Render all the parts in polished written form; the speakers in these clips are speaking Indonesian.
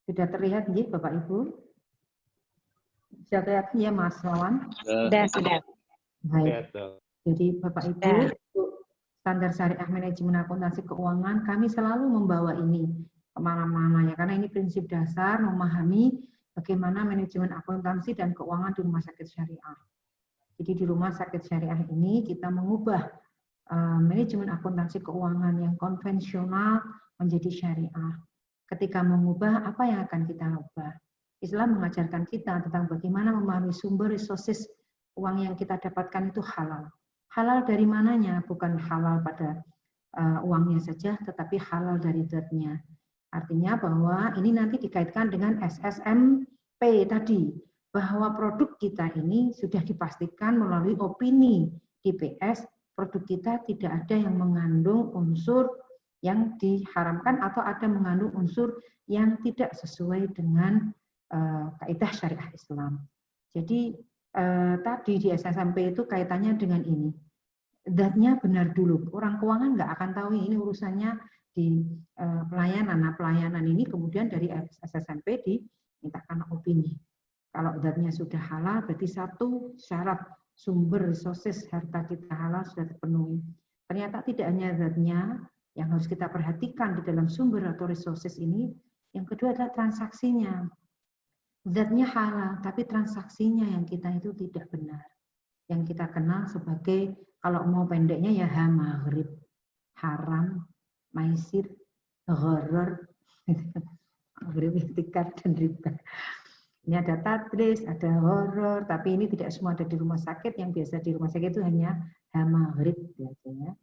Sudah terlihat ya Bapak Ibu? Sudah terlihat ya Mas Lawan? Sudah. Baik. Jadi Bapak Ibu, untuk standar syariah manajemen akuntansi keuangan, kami selalu membawa ini kemana-mana ya, karena ini prinsip dasar memahami bagaimana manajemen akuntansi dan keuangan di rumah sakit syariah. Jadi di rumah sakit syariah ini kita mengubah manajemen akuntansi keuangan yang konvensional menjadi syariah. Ketika mengubah, apa yang akan kita ubah? Islam mengajarkan kita tentang bagaimana memahami sumber resources uang yang kita dapatkan itu halal. Halal dari mananya? Bukan halal pada uangnya saja, tetapi halal dari zatnya. Artinya bahwa ini nanti dikaitkan dengan SSMP tadi, bahwa produk kita ini sudah dipastikan melalui opini DPS, produk kita tidak ada yang mengandung unsur yang diharamkan atau ada mengandung unsur yang tidak sesuai dengan kaidah syariah Islam. Jadi tadi di SSMP itu kaitannya dengan ini. Zatnya benar dulu. Orang keuangan nggak akan tahu ini urusannya di pelayanan. Nah, pelayanan ini kemudian dari SSMP dimintakan opini. Kalau zatnya sudah halal, berarti satu syarat sumber resources harta kita halal sudah terpenuhi. Ternyata tidak hanya zatnya yang harus kita perhatikan di dalam sumber atau resources ini, yang kedua adalah transaksinya. Zatnya halal, tapi transaksinya yang kita itu tidak benar. Yang kita kenal sebagai, kalau mau pendeknya ya maghrib, haram, maisir, gharar, maghrib, tikar, dan riba. Ini ada tadlis, ada horor, tapi ini tidak semua ada di rumah sakit. Yang biasa di rumah sakit itu hanya maghrib biasanya.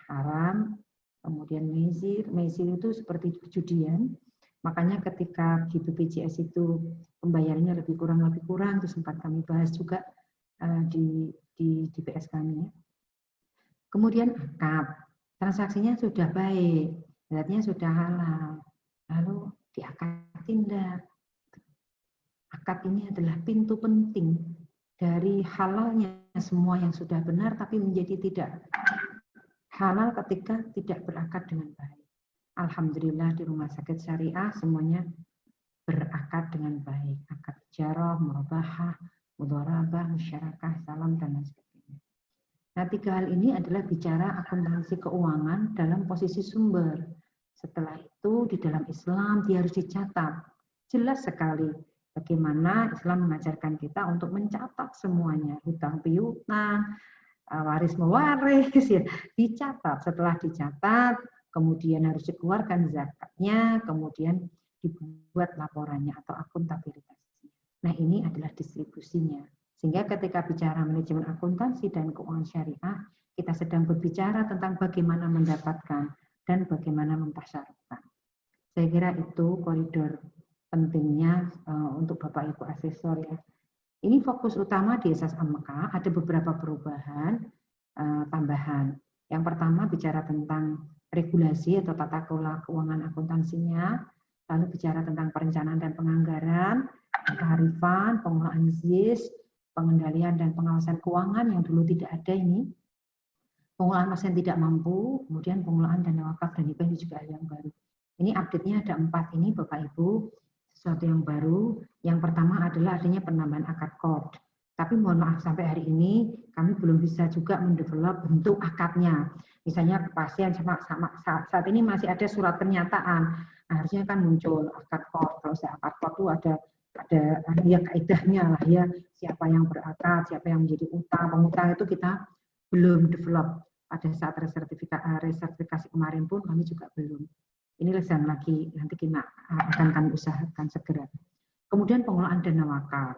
Haram, kemudian maisir itu seperti perjudian. Makanya ketika di BPJS itu pembayarannya lebih kurang, itu sempat kami bahas juga di DPS kami. Ya. Kemudian akad, transaksinya sudah baik, zatnya sudah halal, lalu diakatin tidak. Akad ini adalah pintu penting dari halalnya semua yang sudah benar, tapi menjadi tidak halal ketika tidak berakad dengan baik. Alhamdulillah di rumah sakit syariah semuanya berakad dengan baik. Akad ijarah, murabahah, mudharabah, musyarakah, salam, dan lain sebagainya. Nah, tiga hal ini adalah bicara akuntansi keuangan dalam posisi sumber. Setelah itu di dalam Islam dia harus dicatat. Jelas sekali bagaimana Islam mengajarkan kita untuk mencatat semuanya. Hutang piutang, waris mewaris, ya, dicatat. Setelah dicatat, kemudian harus dikeluarkan zakatnya, kemudian dibuat laporannya atau akuntabilitasnya. Nah, ini adalah distribusinya. Sehingga ketika bicara manajemen akuntansi dan keuangan syariah, kita sedang berbicara tentang bagaimana mendapatkan dan bagaimana memtasyaratkan. Saya kira itu koridor pentingnya untuk Bapak Ibu asesor ya. Ini fokus utama di SSMK, ada beberapa perubahan tambahan. Yang pertama bicara tentang regulasi atau tata kelola keuangan akuntansinya, lalu bicara tentang perencanaan dan penganggaran, kearifan, pengelolaan ZIS, pengendalian dan pengawasan keuangan yang dulu tidak ada ini, pengelolaan pasien tidak mampu, kemudian pengelolaan dana wakaf dan hibah ini juga ada yang baru. Ini update-nya ada 4 ini Bapak Ibu, sesuatu yang baru. Yang pertama adalah adanya penambahan akad kod. Tapi mohon maaf sampai hari ini kami belum bisa juga mendevelop bentuk akadnya. Misalnya pasien saat ini masih ada surat pernyataan. Nah, harusnya kan muncul akad kod. Kalau saya akad kod itu ada ya kaidahnya lah ya, siapa yang berakad, siapa yang menjadi utang, pengutang itu kita belum develop. Pada saat resertifikasi kemarin pun kami juga belum. Ini sedang lagi nanti kita akan kami usahakan segera. Kemudian pengelolaan dana wakaf.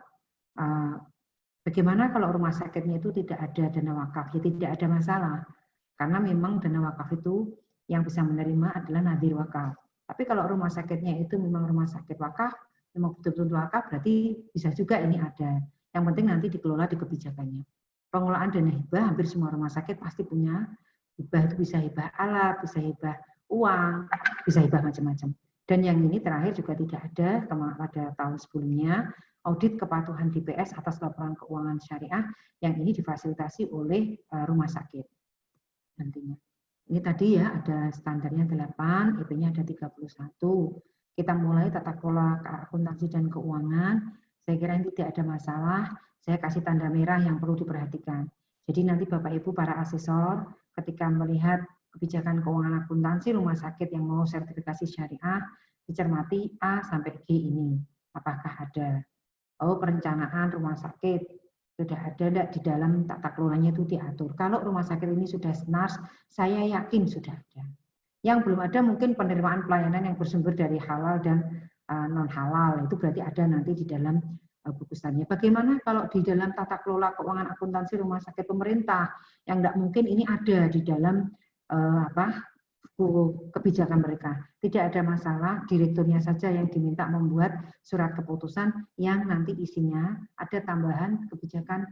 Bagaimana kalau rumah sakitnya itu tidak ada dana wakaf? Ya tidak ada masalah. Karena memang dana wakaf itu yang bisa menerima adalah nadhir wakaf. Tapi kalau rumah sakitnya itu memang rumah sakit wakaf, memang betul-betul wakaf, berarti bisa juga ini ada. Yang penting nanti dikelola di kebijakannya. Pengelolaan dana hibah, hampir semua rumah sakit pasti punya. Hibah itu bisa hibah alat, bisa hibah uang, bisa hibah macam-macam. Dan yang ini terakhir juga tidak ada pada tahun sebelumnya, audit kepatuhan DPS atas laporan keuangan syariah yang ini difasilitasi oleh rumah sakit nantinya. Ini tadi ya ada standarnya 8, EP-nya ada 31. kita mulai tata kelola akuntansi dan keuangan. Saya kira ini tidak ada masalah. Saya kasih tanda merah yang perlu diperhatikan. Jadi nanti Bapak Ibu para asesor ketika melihat kebijakan keuangan akuntansi rumah sakit yang mau sertifikasi syariah, dicermati A sampai G ini. Apakah ada? Oh, perencanaan rumah sakit sudah ada tidak di dalam tata kelolanya itu diatur. Kalau rumah sakit ini sudah SNARS, saya yakin sudah ada. Yang belum ada mungkin penerimaan pelayanan yang bersumber dari halal dan non halal, itu berarti ada nanti di dalam bukusannya. Bagaimana kalau di dalam tata kelola keuangan akuntansi rumah sakit pemerintah yang tidak mungkin ini ada di dalam buku kebijakan mereka. Tidak ada masalah, direkturnya saja yang diminta membuat surat keputusan yang nanti isinya ada tambahan kebijakan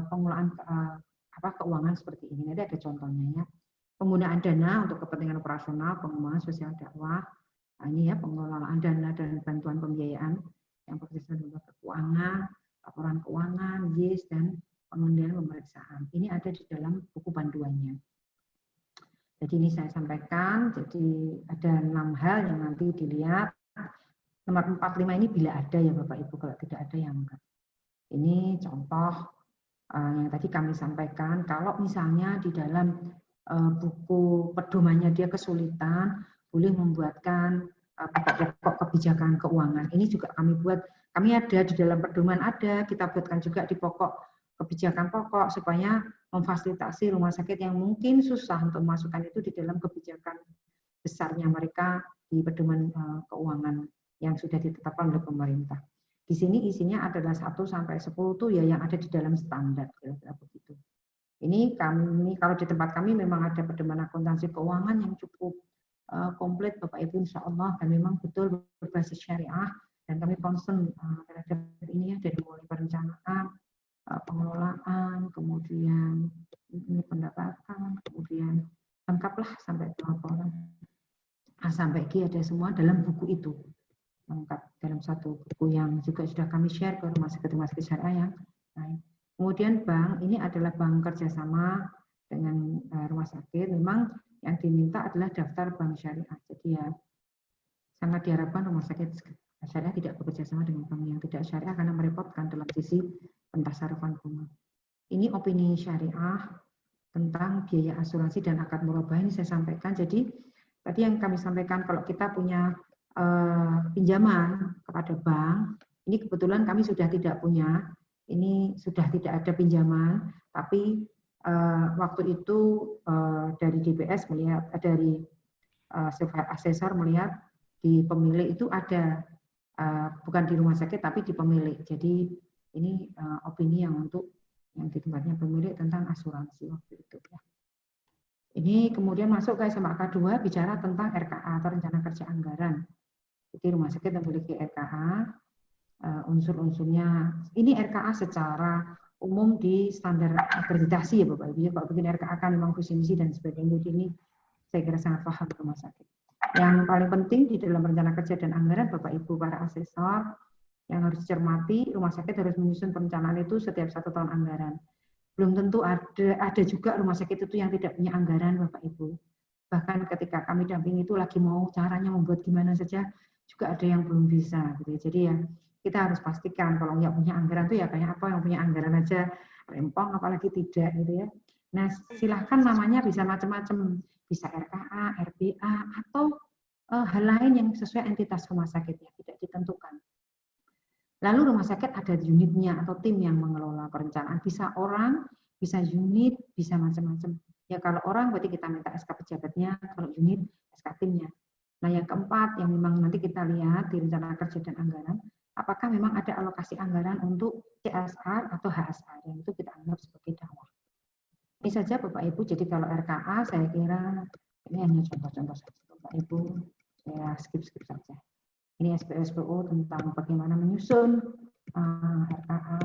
pengelolaan keuangan seperti ini. Nanti ada contohnya ya. Penggunaan dana untuk kepentingan operasional, pengembangan sosial dakwah, ini ya pengelolaan dana dan bantuan pembiayaan yang berkaitan dengan keuangan, laporan keuangan, YIS, dan pengendalian pemeriksaan. Ini ada di dalam buku panduannya. Jadi ini saya sampaikan, jadi ada 6 hal yang nanti dilihat. Nomor 45 ini bila ada ya Bapak Ibu, kalau tidak ada yang enggak. Ini contoh yang tadi kami sampaikan, kalau misalnya di dalam buku pedomannya dia kesulitan, boleh membuatkan pokok-pokok kebijakan keuangan. Ini juga kami buat, kami ada di dalam pedoman ada, kita buatkan juga di pokok kebijakan pokok supaya memfasilitasi rumah sakit yang mungkin susah untuk memasukkan itu di dalam kebijakan besarnya mereka di pedoman keuangan yang sudah ditetapkan oleh pemerintah. Di sini isinya adalah 1 sampai 10 tuh ya yang ada di dalam standar, kira-kira begitu. Ini kami, kalau di tempat kami memang ada pedoman akuntansi keuangan yang cukup komplit Bapak Ibu insya Allah, dan memang betul berbasis syariah, dan kami concern terhadap ini ya, dari mulai perencanaan, pengelolaan, kemudian ini pendapatan, kemudian lengkaplah sampai pelaporan. Sampai G ada semua dalam buku itu. Lengkap dalam satu buku yang juga sudah kami share ke rumah sakit syariah yang lain. Kemudian bank, ini adalah bank kerjasama dengan rumah sakit. Memang yang diminta adalah daftar bank syariah. Jadi ya sangat diharapkan rumah sakit syariah tidak bekerja sama dengan bank yang tidak syariah karena merepotkan dalam sisi pentasarufan bunga. Ini opini syariah tentang biaya asuransi dan akad murabah ini saya sampaikan. Jadi tadi yang kami sampaikan kalau kita punya pinjaman kepada bank, ini kebetulan kami sudah tidak punya, ini sudah tidak ada pinjaman, tapi waktu itu dari DBS melihat, dari asesor melihat di pemilik itu ada, bukan di rumah sakit tapi di pemilik. Jadi ini opini yang untuk yang di tempatnya pemilik tentang asuransi waktu itu ya. Ini kemudian masuk ke SMAK 2 bicara tentang RKA atau rencana kerja anggaran. Jadi rumah sakit memiliki RKA, unsur-unsurnya. Ini RKA secara umum di standar akreditasi ya Bapak Ibu. Kalau bikin RKA kan memang visi misi dan sebagainya. Jadi ini saya kira sangat paham rumah sakit. Yang paling penting di dalam rencana kerja dan anggaran Bapak Ibu para asesor yang harus dicermati, rumah sakit harus menyusun perencanaan itu setiap 1 tahun anggaran. Belum tentu ada juga rumah sakit itu yang tidak punya anggaran Bapak Ibu. Bahkan ketika kami dampingi itu lagi mau caranya membuat gimana saja, juga ada yang belum bisa gitu. Jadi ya kita harus pastikan kalau nggak punya anggaran itu ya kayak apa, yang punya anggaran aja rempong apalagi tidak gitu ya. Nah silahkan namanya bisa macam-macam, bisa RKA, RBA atau hal lain yang sesuai entitas rumah sakitnya, tidak ditentukan. Lalu rumah sakit ada unitnya atau tim yang mengelola perencanaan, bisa orang, bisa unit, bisa macam-macam. Ya kalau orang berarti kita minta SK pejabatnya, kalau unit SK timnya. Nah yang keempat yang memang nanti kita lihat di rencana kerja dan anggaran, apakah memang ada alokasi anggaran untuk CSR atau HSR, yang itu kita anggap sebagai dakwah. Ini saja Bapak Ibu, jadi kalau RKA saya kira ini hanya contoh-contoh saja Bapak Ibu, saya skip-skip saja. Ini SPO tentang bagaimana menyusun RKA.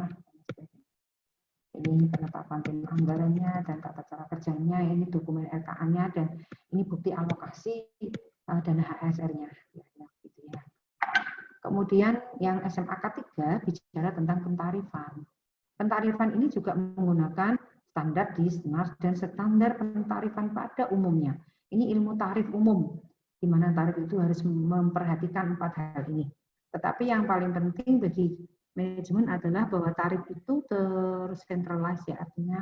Ini penetapan tim anggarannya dan tata cara kerjanya, ini dokumen RKA-nya, dan ini bukti alokasi dana HSR-nya. Gitu ya. Kemudian yang SMAK 3 bicara tentang pentarifan. Pentarifan ini juga menggunakan standar di SNARS dan standar pentarifan pada umumnya. Ini ilmu tarif umum. di mana tarif itu harus memperhatikan 4 hal ini. Tetapi yang paling penting bagi manajemen adalah bahwa tarif itu tersentralize ya, artinya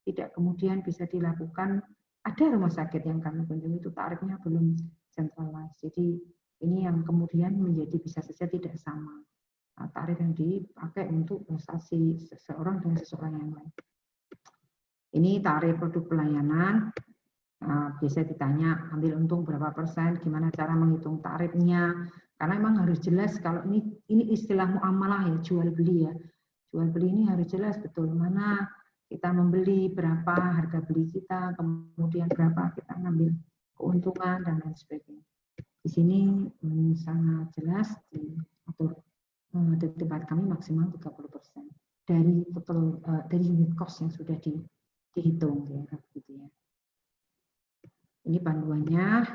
tidak kemudian bisa dilakukan. Ada rumah sakit yang kami kunjungi itu tarifnya belum centralized. Jadi ini yang kemudian menjadi bisa saja tidak sama tarif yang dipakai untuk prestasi seseorang dengan seseorang yang lain. Ini tarif produk pelayanan. Biasa ditanya ambil untung berapa persen, gimana cara menghitung tarifnya. Karena memang harus jelas kalau ini istilah muamalah ya, jual beli ya. Jual beli ini harus jelas betul mana kita membeli, berapa harga beli kita, kemudian berapa kita ngambil keuntungan dan lain sebagainya. Di sini sangat jelas diatur di tempat kami maksimal 30% dari total dari unit cost yang sudah dihitung ya, gitu ya. Ini panduannya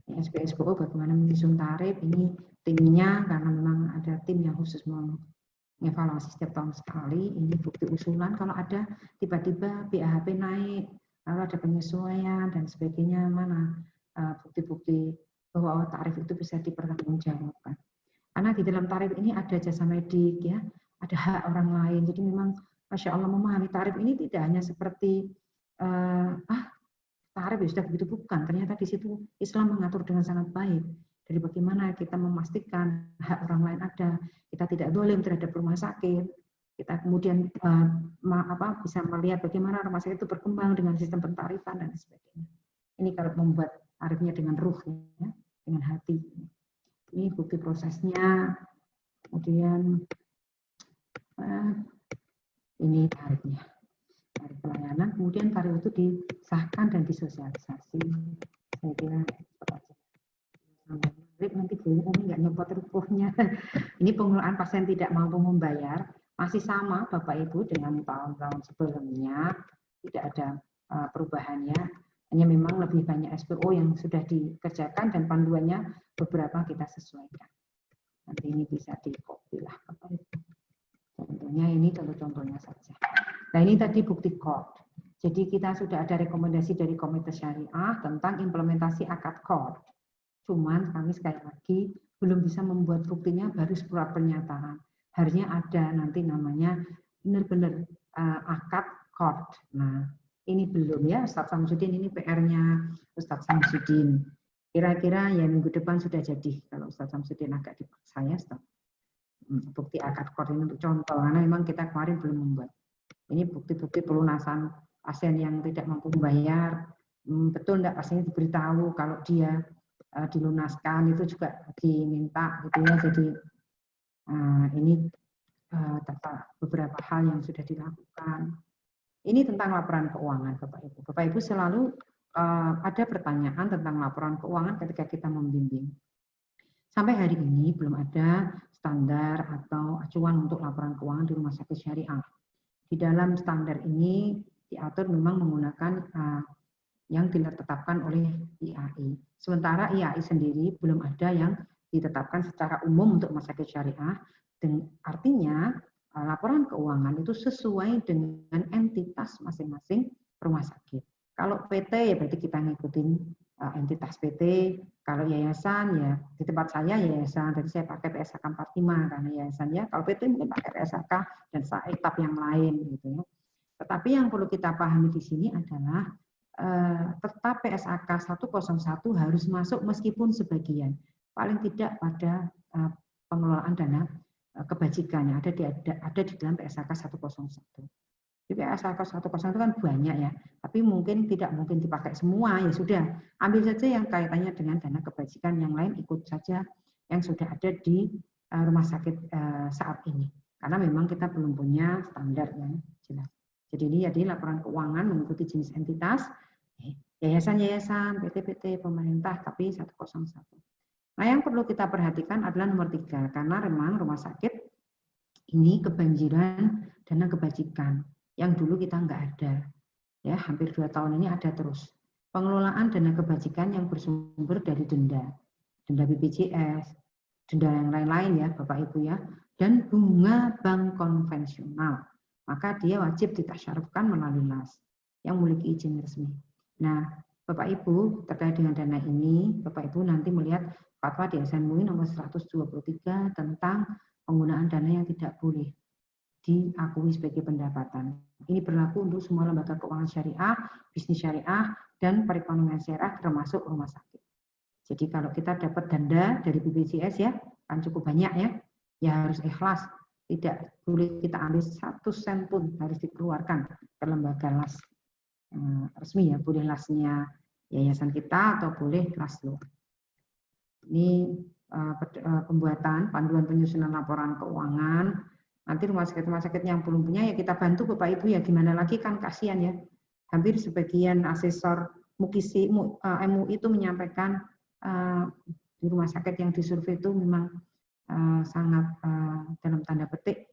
SPSPO bagaimana menyusun tarif. Ini timnya karena memang ada tim yang khusus mengevaluasi setiap tahun sekali. Ini bukti usulan kalau ada tiba-tiba BAHP naik, lalu ada penyesuaian dan sebagainya, mana bukti-bukti bahwa tarif itu bisa dipertanggungjawabkan. Karena di dalam tarif ini ada jasa medik ya, ada hak orang lain. Jadi memang Masya Allah memahami tarif ini tidak hanya seperti tarif ya sudah begitu, bukan. Ternyata di situ Islam mengatur dengan sangat baik. Dari bagaimana kita memastikan hak orang lain ada, kita tidak zalim terhadap rumah sakit, kita kemudian bisa melihat bagaimana rumah sakit itu berkembang dengan sistem pentarifan dan sebagainya. Ini kalau membuat tarifnya dengan ruh, ya, dengan hati. Ini bukti prosesnya, kemudian ini tarifnya, tarif pelayanan, kemudian tarif itu disahkan dan disosialisasi. Saya kira nanti Bu Umi nggak nyopot rupuhnya. Ini pengelolaan pasien tidak mampu membayar masih sama Bapak Ibu dengan tahun-tahun sebelumnya, tidak ada perubahannya. Hanya memang lebih banyak SPO yang sudah dikerjakan dan panduannya beberapa kita sesuaikan. Nanti ini bisa di-copy lah Bapak Ibu. Contohnya ini contohnya saja. Nah ini tadi bukti KOD. Jadi kita sudah ada rekomendasi dari Komite Syariah tentang implementasi akad KOD. Cuman kami sekali lagi belum bisa membuat buktinya baru surat pernyataan. Harusnya ada nanti namanya benar-benar akad KOD. Nah ini belum ya Ustadz Samsudin, ini PR-nya Ustadz Samsudin. Kira-kira ya minggu depan sudah jadi kalau Ustadz Samsudin agak dipaksa ya Ustadz. Bukti akad KOD ini untuk contoh, karena memang kita kemarin belum membuat. Ini bukti-bukti pelunasan pasien yang tidak mampu membayar. Betul enggak pasiennya diberitahu kalau dia dilunaskan, itu juga diminta gitu ya. Jadi ini beberapa hal yang sudah dilakukan. Ini tentang laporan keuangan Bapak Ibu. Bapak Ibu selalu ada pertanyaan tentang laporan keuangan ketika kita membimbing. Sampai hari ini belum ada standar atau acuan untuk laporan keuangan di rumah sakit syariah. Di dalam standar ini diatur memang menggunakan yang ditetapkan oleh IAI. Sementara IAI sendiri belum ada yang ditetapkan secara umum untuk rumah sakit syariah. Dan artinya laporan keuangan itu sesuai dengan entitas masing-masing rumah sakit. Kalau PT ya berarti kita ngikutin entitas PT. Kalau yayasan ya di tempat saya yayasan, jadi saya pakai PSHK 45 karena yayasan ya. Kalau PT mungkin pakai PSHK dan etap yang lain gitu ya. Tetapi yang perlu kita pahami di sini adalah tetap PSAK 101 harus masuk meskipun sebagian, paling tidak pada pengelolaan dana kebajikan yang ada di dalam PSAK 101. Jadi PSAK 101 itu kan banyak ya, tapi tidak mungkin dipakai semua, ya sudah, ambil saja yang kaitannya dengan dana kebajikan, yang lain ikut saja yang sudah ada di rumah sakit saat ini. Karena memang kita belum punya standar yang jelas. Jadi ini jadi laporan keuangan mengikuti jenis entitas, yayasan-yayasan, PT-PT, pemerintah, tapi 101. Nah yang perlu kita perhatikan adalah nomor 3, karena memang rumah sakit ini kebanjiran dana kebajikan, yang dulu kita nggak ada. Ya, hampir 2 tahun ini ada terus. Pengelolaan dana kebajikan yang bersumber dari denda BPJS, denda yang lain-lain ya Bapak Ibu ya, dan bunga bank konvensional. Maka dia wajib ditasyarufkan melalui LAS yang memiliki izin resmi. Nah, Bapak Ibu terkait dengan dana ini, Bapak Ibu nanti melihat fatwa di SN MUI nomor 123 tentang penggunaan dana yang tidak boleh diakui sebagai pendapatan. Ini berlaku untuk semua lembaga keuangan syariah, bisnis syariah, dan perekonomian syariah termasuk rumah sakit. Jadi kalau kita dapat dana dari BPJS ya, kan cukup banyak ya, ya harus ikhlas. Tidak boleh kita ambil 1 sen pun, harus dikeluarkan ke lembaga las resmi ya, boleh lasnya yayasan kita atau boleh las luar. Ini pembuatan panduan penyusunan laporan keuangan. Nanti rumah sakit yang belum punya ya kita bantu Bapak Ibu ya, gimana lagi kan kasihan ya. Hampir sebagian asesor MUKISI, MUI itu menyampaikan di rumah sakit yang disurvei itu memang sangat dalam tanda petik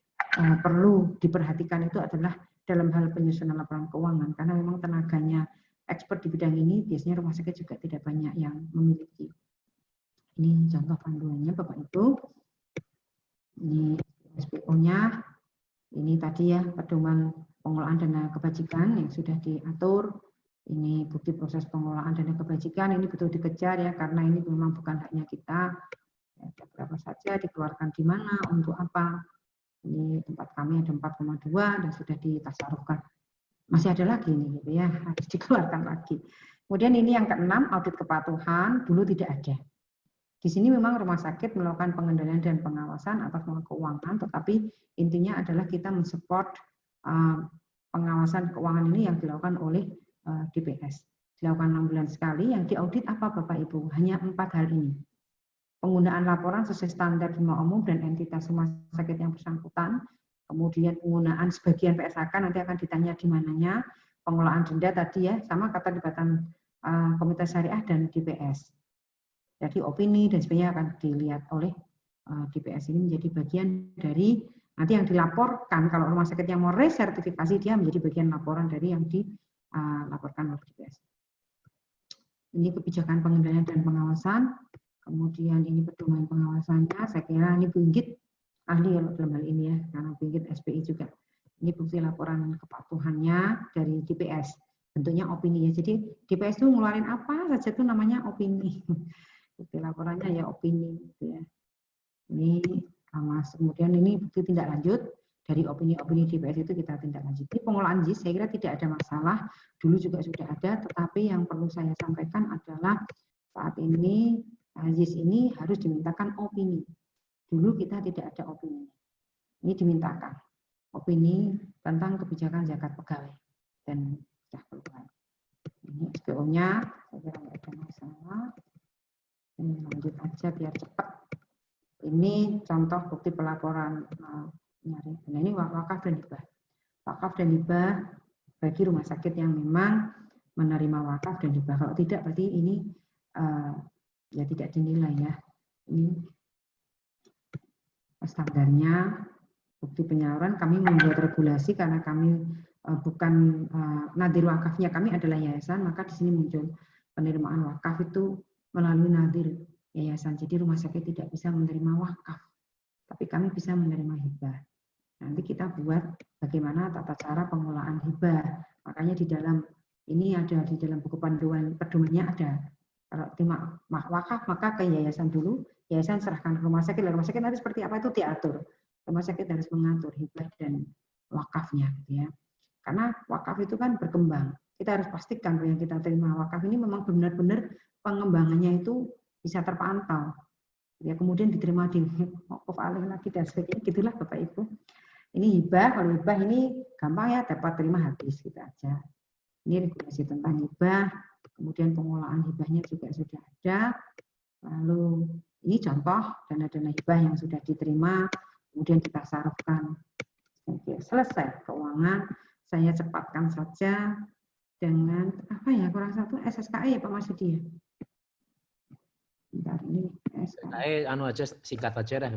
perlu diperhatikan itu adalah dalam hal penyusunan laporan keuangan, karena memang tenaganya expert di bidang ini, biasanya rumah sakit juga tidak banyak yang memiliki. Ini contoh panduannya Bapak Ibu. Ini SPO-nya, ini tadi ya pedoman pengelolaan dana kebajikan yang sudah diatur. Ini bukti proses pengelolaan dana kebajikan, ini betul dikejar ya, karena ini memang bukan haknya kita. Ada berapa saja, dikeluarkan di mana, untuk apa. Ini tempat kami ada 4,2 dan sudah ditasarufkan. Masih ada lagi nih gitu ya, harus dikeluarkan lagi. Kemudian ini yang keenam, audit kepatuhan, dulu tidak ada. Di sini memang rumah sakit melakukan pengendalian dan pengawasan atas nama keuangan, tetapi intinya adalah kita mensupport pengawasan keuangan ini yang dilakukan oleh DPS. Dilakukan 6 bulan sekali, yang diaudit apa Bapak Ibu? Hanya 4 hal ini. Penggunaan laporan sesuai standar rumah umum dan entitas rumah sakit yang bersangkutan, kemudian penggunaan sebagian PSHK nanti akan ditanya di mananya, pengelolaan denda tadi ya, sama keterlibatan Komite Syariah dan DPS. Jadi opini dan sebagainya akan dilihat oleh DPS ini menjadi bagian dari nanti yang dilaporkan. Kalau rumah sakit yang mau resertifikasi, dia menjadi bagian laporan dari yang dilaporkan oleh DPS. Ini kebijakan pengendalian dan pengawasan. Kemudian ini pedoman pengawasannya, saya kira ini Bu Inggit ahli dalam hal ini ya, karena Bu Inggit SPI juga. Ini bukti laporan kepatuhannya dari DPS. Bentuknya opini ya. Jadi DPS itu ngeluarin apa saja itu namanya opini. Bukti laporannya ya opini gitu ya. Ini Mas. Kemudian ini bukti tindak lanjut dari opini-opini DPS itu kita tindak lanjuti. Pengelolaan JIS saya kira tidak ada masalah. Dulu juga sudah ada, tetapi yang perlu saya sampaikan adalah saat ini JIS ini harus dimintakan opini. Dulu kita tidak ada opini. Ini dimintakan opini tentang kebijakan zakat pegawai dan sudah keluar. Ini SPO-nya, saya kira tidak ada masalah. Ini lanjut aja biar cepat. Ini contoh bukti pelaporan nyari. Nah, ini wakaf dan hibah. Wakaf dan hibah bagi rumah sakit yang memang menerima wakaf dan hibah. Kalau tidak berarti ini ya tidak dinilai ya. Ini standarnya bukti penyaluran. Kami membuat regulasi karena kami bukan nadir wakafnya, kami adalah yayasan, maka di sini muncul penerimaan wakaf itu melalui nadir yayasan. Jadi rumah sakit tidak bisa menerima wakaf, tapi kami bisa menerima hibah. Nanti kita buat bagaimana tata cara pengelolaan hibah. Makanya di dalam ini ada, di dalam buku panduan pedomannya ada. Kalau terima wakaf maka ke yayasan dulu, yayasan serahkan ke rumah sakit. Rumah sakit nanti seperti apa itu diatur. Rumah sakit harus mengatur hibah dan wakafnya, gitu ya. Karena wakaf itu kan berkembang. Kita harus pastikan bahwa yang kita terima wakaf ini memang benar-benar pengembangannya itu bisa terpantau. Ya, kemudian diterima di wakaf alih lagi dan sebagainya. Gitulah Bapak Ibu. Ini hibah, kalau hibah ini gampang ya, dapat terima habis gitu aja. Ini regulasi tentang hibah, kemudian pengelolaan hibahnya juga sudah ada. Lalu ini contoh dana-dana hibah yang sudah diterima, kemudian ditasarufkan. Oke, selesai keuangan. Saya cepatkan saja dengan apa ya, kurang satu SSKE ya Pak Masudi ya. Bentar, ini SSKE. Anu aja singkat aja dah.